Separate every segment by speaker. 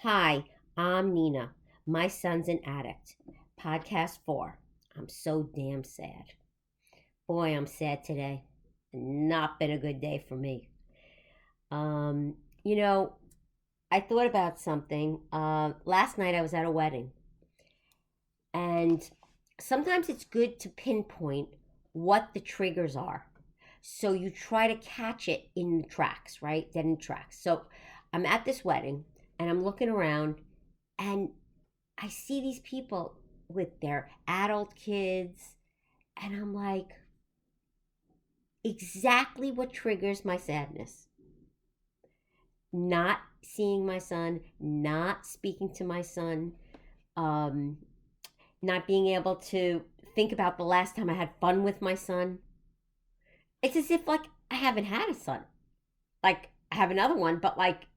Speaker 1: Hi, I'm Nina. My son's an addict. Podcast 4. I'm so damn sad. Boy, I'm sad today. Not been a good day for me. Um, you know, I thought about something. Last night I was at a wedding, and sometimes it's good to pinpoint what the triggers are. So you try to catch it in the tracks, right? Dead in tracks. So I'm at this wedding, and I'm looking around, and I see these people with their adult kids, and I'm like, exactly what triggers my sadness. Not seeing my son, not speaking to my son, um, not being able to think about the last time I had fun with my son. It's as if, like, I haven't had a son. Like, I have another one, but, like,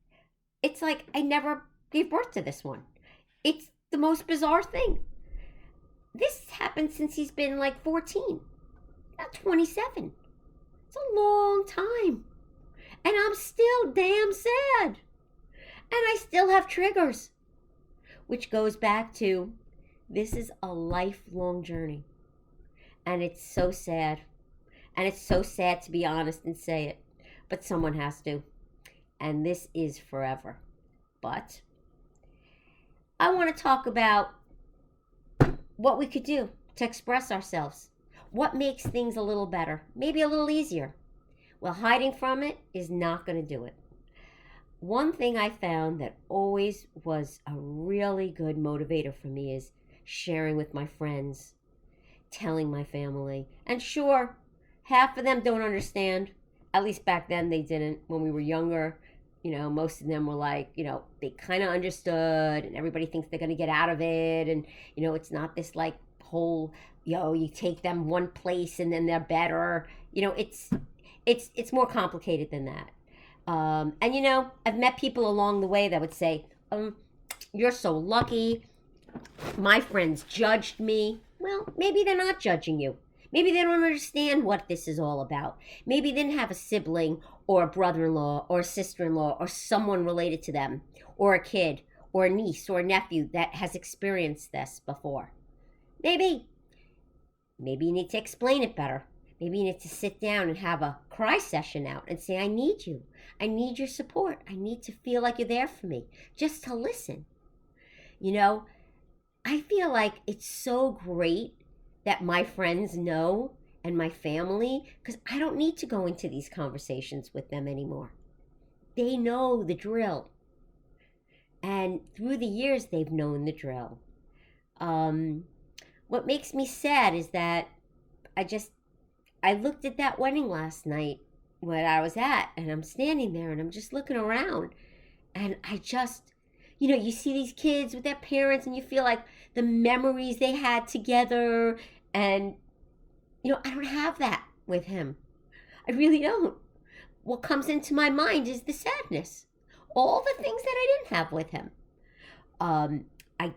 Speaker 1: it's like I never gave birth to this one. It's the most bizarre thing. This happened since he's been like 14, now 27. It's a long time. And I'm still damn sad. And I still have triggers. Which goes back to this is a lifelong journey. And it's so sad. And it's so sad to be honest and say it. But someone has to. And this is forever. But I want to talk about what we could do to express ourselves. What makes things a little better, maybe a little easier. Well, hiding from it is not going to do it. One thing I found that always was a really good motivator for me is sharing with my friends, telling my family. And sure, half of them don't understand. At least back then they didn't. When we were younger, most of them were like, they kind of understood, and everybody thinks they're going to get out of it. And, it's not this like whole, you take them one place and then they're better. It's more complicated than that. And I've met people along the way that would say, you're so lucky. My friends judged me. Well, maybe they're not judging you. Maybe they don't understand what this is all about. Maybe they didn't have a sibling or a brother-in-law or a sister-in-law or someone related to them, or a kid or a niece or a nephew that has experienced this before. Maybe you need to explain it better. Maybe you need to sit down and have a cry session out and say, I need you. I need your support. I need to feel like you're there for me, just to listen. I feel like it's so great that my friends know and my family, because I don't need to go into these conversations with them anymore. They know the drill. And through the years, they've known the drill. What makes me sad is that I looked at that wedding last night where I was at, and I'm standing there and I'm just looking around, and you see these kids with their parents, and you feel like the memories they had together, and I don't have that with him. I really don't. What comes into my mind is the sadness, all the things that I didn't have with him. I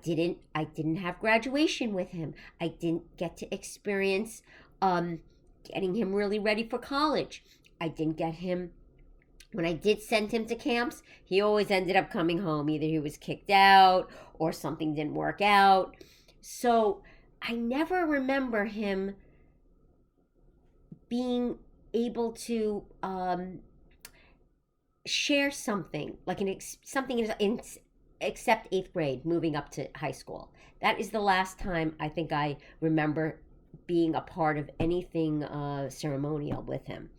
Speaker 1: didn't have graduation with him. I didn't get to experience getting him really ready for college. I didn't get him, when I did send him to camps, he always ended up coming home. Either he was kicked out or something didn't work out. So I never remember him being able to share something, like something in except 8th grade, moving up to high school. That is the last time I think I remember being a part of anything ceremonial with him.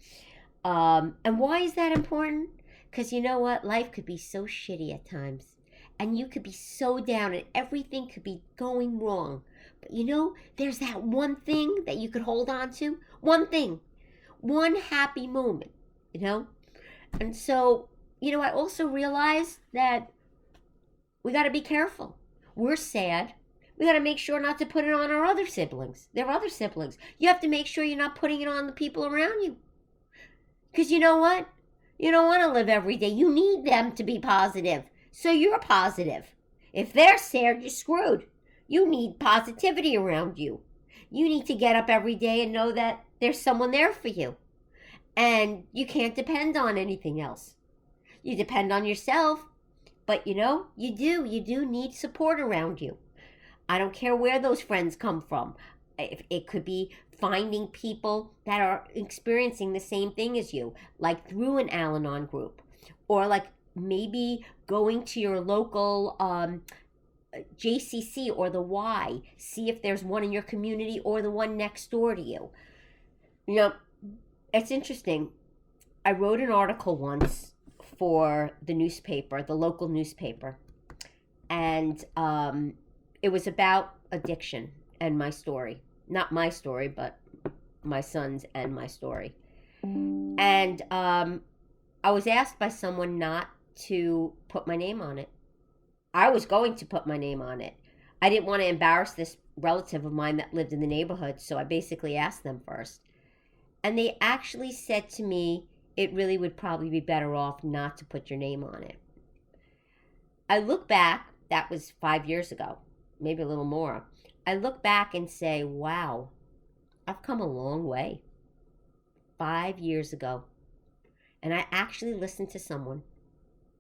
Speaker 1: And why is that important? Because you know what? Life could be so shitty at times. And you could be so down and everything could be going wrong. But there's that one thing that you could hold on to. One thing. One happy moment. And so, I also realized that we got to be careful. We're sad. We got to make sure not to put it on our other siblings. Their other siblings. You have to make sure you're not putting it on the people around you. Because you know what? You don't want to live every day. You need them to be positive. So you're positive. If they're sad, you're screwed. You need positivity around you. You need to get up every day and know that there's someone there for you. And you can't depend on anything else. You depend on yourself. But you do need support around you. I don't care where those friends come from. It could be finding people that are experiencing the same thing as you, like through an Al Anon group, or like maybe going to your local JCC or the Y, see if there's one in your community or the one next door to you. You know, it's interesting. I wrote an article once for the newspaper, the local newspaper, and it was about addiction and my story. Not my story, but my son's and my story. And I was asked by someone not to put my name on it. I was going to put my name on it. I didn't want to embarrass this relative of mine that lived in the neighborhood, so I basically asked them first. And they actually said to me, it really would probably be better off not to put your name on it. I look back, that was 5 years ago, maybe a little more. I look back and say, wow, I've come a long way. 5 years ago. And I actually listened to someone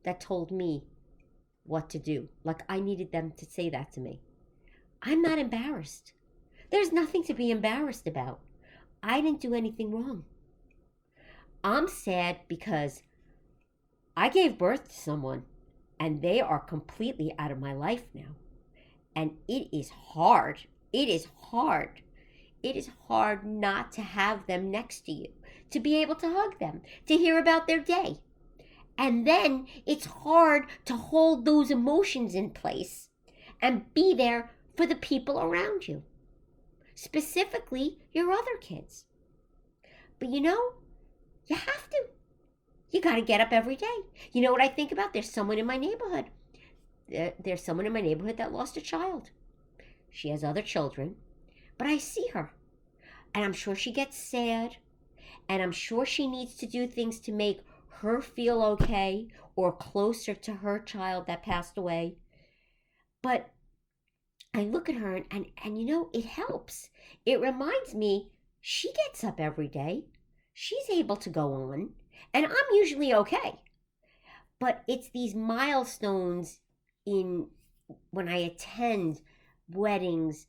Speaker 1: that told me what to do. Like I needed them to say that to me. I'm not embarrassed. There's nothing to be embarrassed about. I didn't do anything wrong. I'm sad because I gave birth to someone and they are completely out of my life now. And it is hard. It is hard. It is hard not to have them next to you, to be able to hug them, to hear about their day. And then it's hard to hold those emotions in place and be there for the people around you, specifically your other kids. But you have to. You got to get up every day. You know what I think about? There's someone in my neighborhood. There's someone in my neighborhood that lost a child. She has other children, but I see her. And I'm sure she gets sad. And I'm sure she needs to do things to make her feel okay or closer to her child that passed away. But I look at her and it helps. It reminds me she gets up every day. She's able to go on. And I'm usually okay. But it's these milestones when I attend weddings,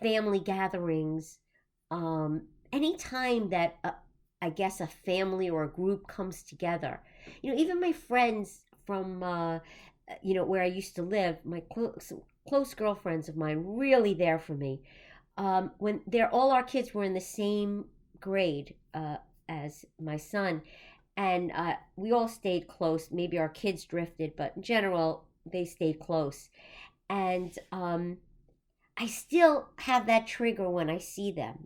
Speaker 1: family gatherings, any time that I guess a family or a group comes together. Even my friends from where I used to live, my close girlfriends of mine, really there for me. When all our kids were in the same grade as my son, and we all stayed close. Maybe our kids drifted, but in general, they stayed close. And I still have that trigger when I see them,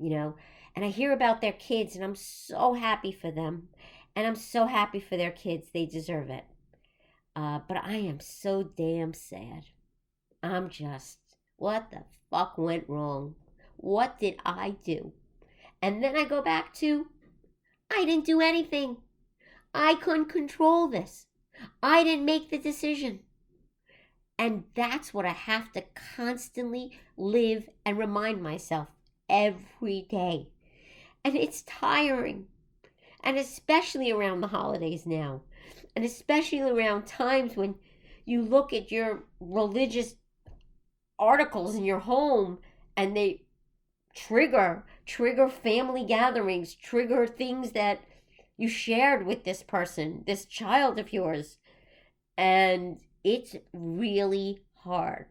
Speaker 1: and I hear about their kids, and I'm so happy for them. And I'm so happy for their kids. They deserve it. But I am so damn sad. I'm just, what the fuck went wrong? What did I do? And then I go back to, I didn't do anything. I couldn't control this. I didn't make the decision. And that's what I have to constantly live and remind myself every day. And it's tiring. And especially around the holidays now. And especially around times when you look at your religious articles in your home and they trigger family gatherings, trigger things that you shared with this person, this child of yours. And it's really hard.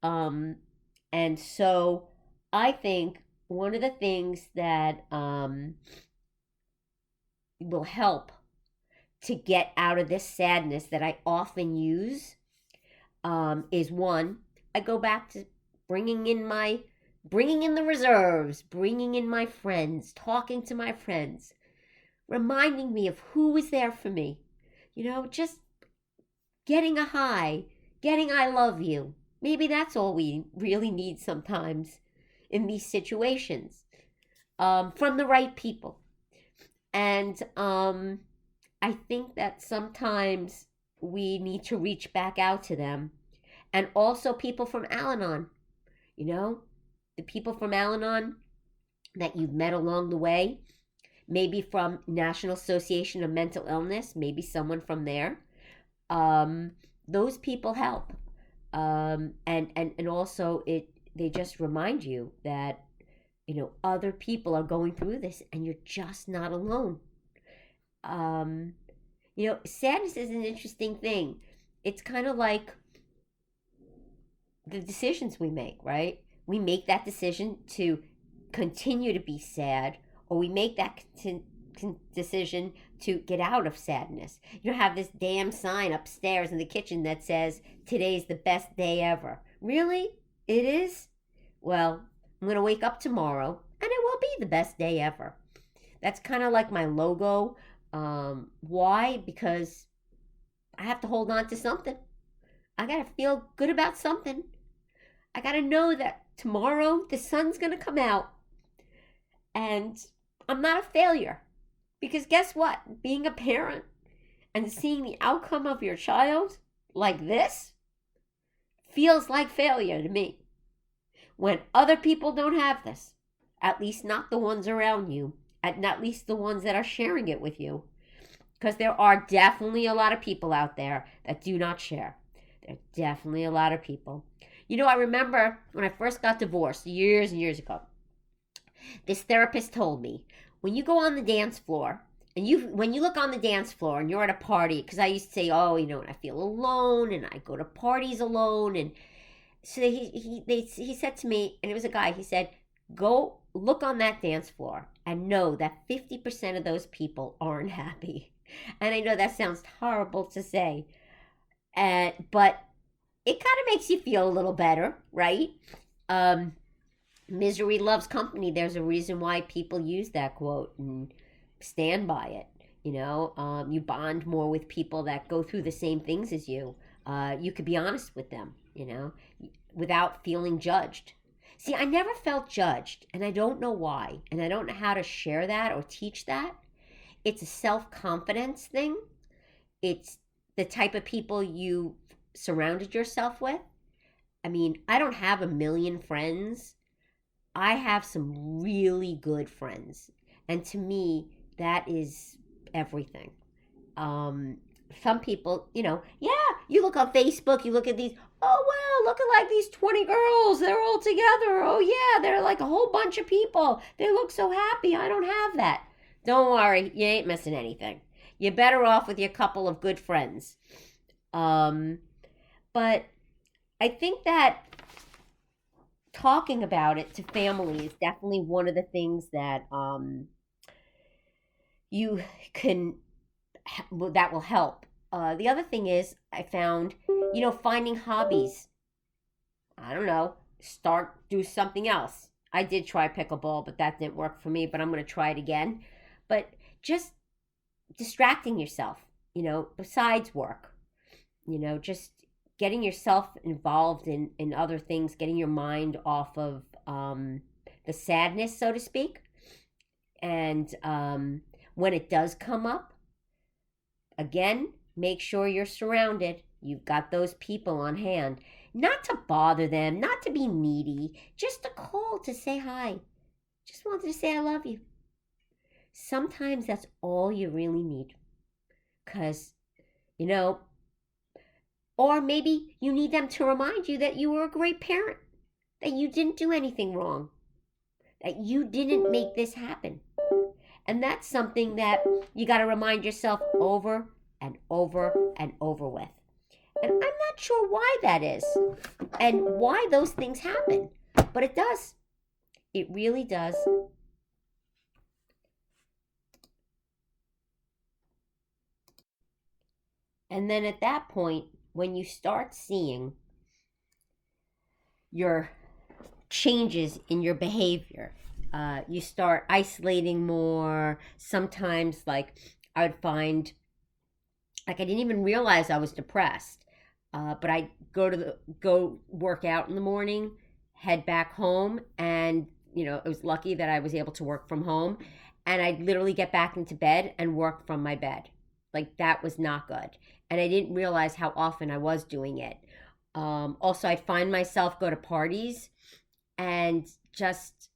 Speaker 1: And so I think one of the things that will help to get out of this sadness that I often use is one, I go back to bringing in the reserves, bringing in my friends, talking to my friends, reminding me of who was there for me. Just getting a hi, getting I love you. Maybe that's all we really need sometimes in these situations, from the right people. And I think that sometimes we need to reach back out to them. And also people from Al-Anon, the people from Al-Anon that you've met along the way, maybe from National Association of Mental Illness, maybe someone from there. those people help. And also they just remind you that, other people are going through this and you're just not alone. Um, Sadness is an interesting thing. It's kind of like the decisions we make, right? We make that decision to continue to be sad, or we make that decision to get out of sadness. You have this damn sign upstairs in the kitchen that says, "Today's the best day ever." Really? It is? Well, I'm going to wake up tomorrow and it will be the best day ever. That's kind of like my logo. Why? Because I have to hold on to something. I got to feel good about something. I got to know that tomorrow the sun's going to come out and I'm not a failure. Because guess what? Being a parent and seeing the outcome of your child like this feels like failure to me. When other people don't have this, at least not the ones around you, and at least the ones that are sharing it with you. Because there are definitely a lot of people out there that do not share. There are definitely a lot of people. I remember when I first got divorced years and years ago, this therapist told me, when you go on the dance floor, when you look on the dance floor and you're at a party, because I used to say, oh, when I feel alone and I go to parties alone. And so he said to me, and it was a guy, he said, go look on that dance floor and know that 50% of those people aren't happy. And I know that sounds horrible to say, but it kind of makes you feel a little better, right? Misery loves company. There's a reason why people use that quote and stand by it. You bond more with people that go through the same things as you. You could be honest with them, without feeling judged. See, I never felt judged, and I don't know why, and I don't know how to share that or teach that. It's a self-confidence thing. It's the type of people you surrounded yourself with. I mean, I don't have a million friends. I have some really good friends. And to me, that is everything. Some people, you look on Facebook, you look at these, oh, well, look at like these 20 girls. They're all together. Oh, yeah, they're like a whole bunch of people. They look so happy. I don't have that. Don't worry, you ain't missing anything. You're better off with your couple of good friends. But I think that talking about it to family is definitely one of the things that you can that will help. The other thing is, I found, finding hobbies. I don't know, do something else. I did try pickleball, but that didn't work for me. But I'm going to try it again. But just distracting yourself, besides work, just getting yourself involved in other things, getting your mind off of the sadness, so to speak. And when it does come up, again, make sure you're surrounded. You've got those people on hand. Not to bother them, not to be needy, just a call to say hi. Just wanted to say I love you. Sometimes that's all you really need. Because, or maybe you need them to remind you that you were a great parent, that you didn't do anything wrong, that you didn't make this happen. And that's something that you got to remind yourself over and over and over with. And I'm not sure why that is and why those things happen, but it does. It really does. And then at that point, when you start seeing your changes in your behavior, you start isolating more. Sometimes, like, I would find, like, I didn't even realize I was depressed, but I'd go work out in the morning, head back home, and it was lucky that I was able to work from home, and I'd literally get back into bed and work from my bed. Like, that was not good, and I didn't realize how often I was doing it. Also, I'd find myself go to parties and just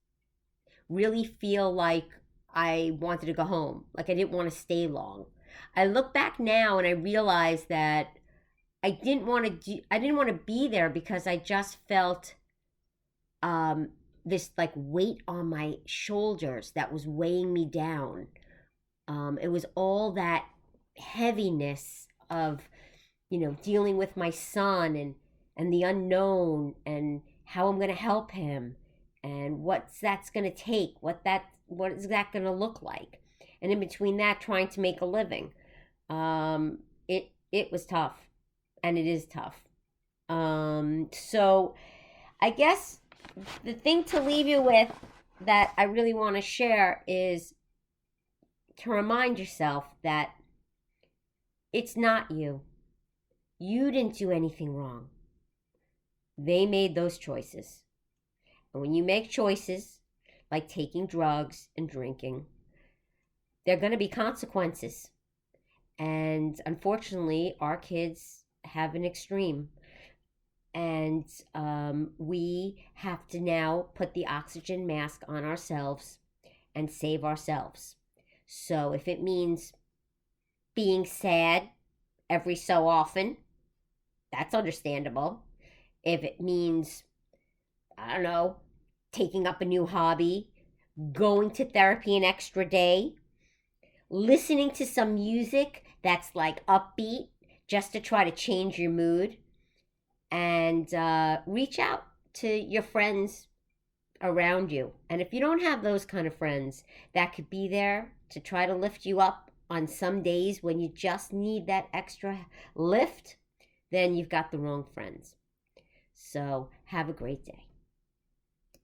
Speaker 1: really feel like I wanted to go home. Like, I didn't want to stay long. I look back now and I realize that I didn't want to be there because I just felt um this like weight on my shoulders that was weighing me down. It was all that heaviness of, dealing with my son and the unknown and how I'm going to help him and what's that's going to take, what is that going to look like. And in between that, trying to make a living. It was tough, and it is tough. So I guess the thing to leave you with that I really want to share is to remind yourself that it's not you. You didn't do anything wrong. They made those choices. And when you make choices like taking drugs and drinking, there are going to be consequences. And unfortunately, our kids have an extreme. And we have to now put the oxygen mask on ourselves and save ourselves. So if it means being sad every so often, that's understandable. If it means, I don't know, taking up a new hobby, going to therapy an extra day, listening to some music that's like upbeat just to try to change your mood, and reach out to your friends around you. And if you don't have those kind of friends that could be there to try to lift you up on some days when you just need that extra lift, then you've got the wrong friends. So have a great day.